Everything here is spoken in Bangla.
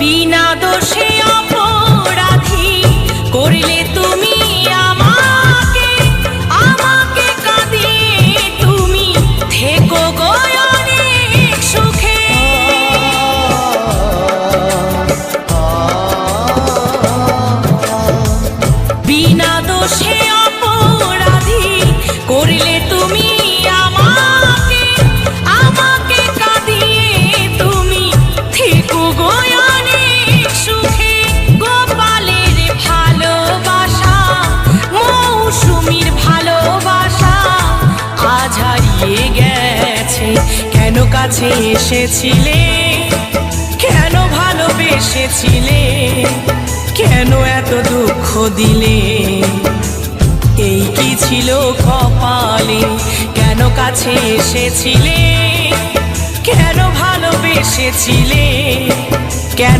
বিনা দোষে অপরাধী করলে তুমি আমাকে, আমাকে কাঁদিয়ে তুমি থেকো গো অনেক সুখে। বিনা দোষে অপরাধী করলে তুমি আমাকে, আমাকে কাঁদিয়ে তুমি থেকো গো অনেক সুখে। গোপালের ভালোবাসা, মৌসুমীর ভালোবাসা আজ হারিয়ে গেছে। কেন কাছে এসেছিলে, কেন ভালোবেসেছিলে, কেন এত দুঃখ দিলে? এই কি ছিল কপালে? কেন কাছে এসেছিলে, কেন ভালোবেসেছিলে, কেন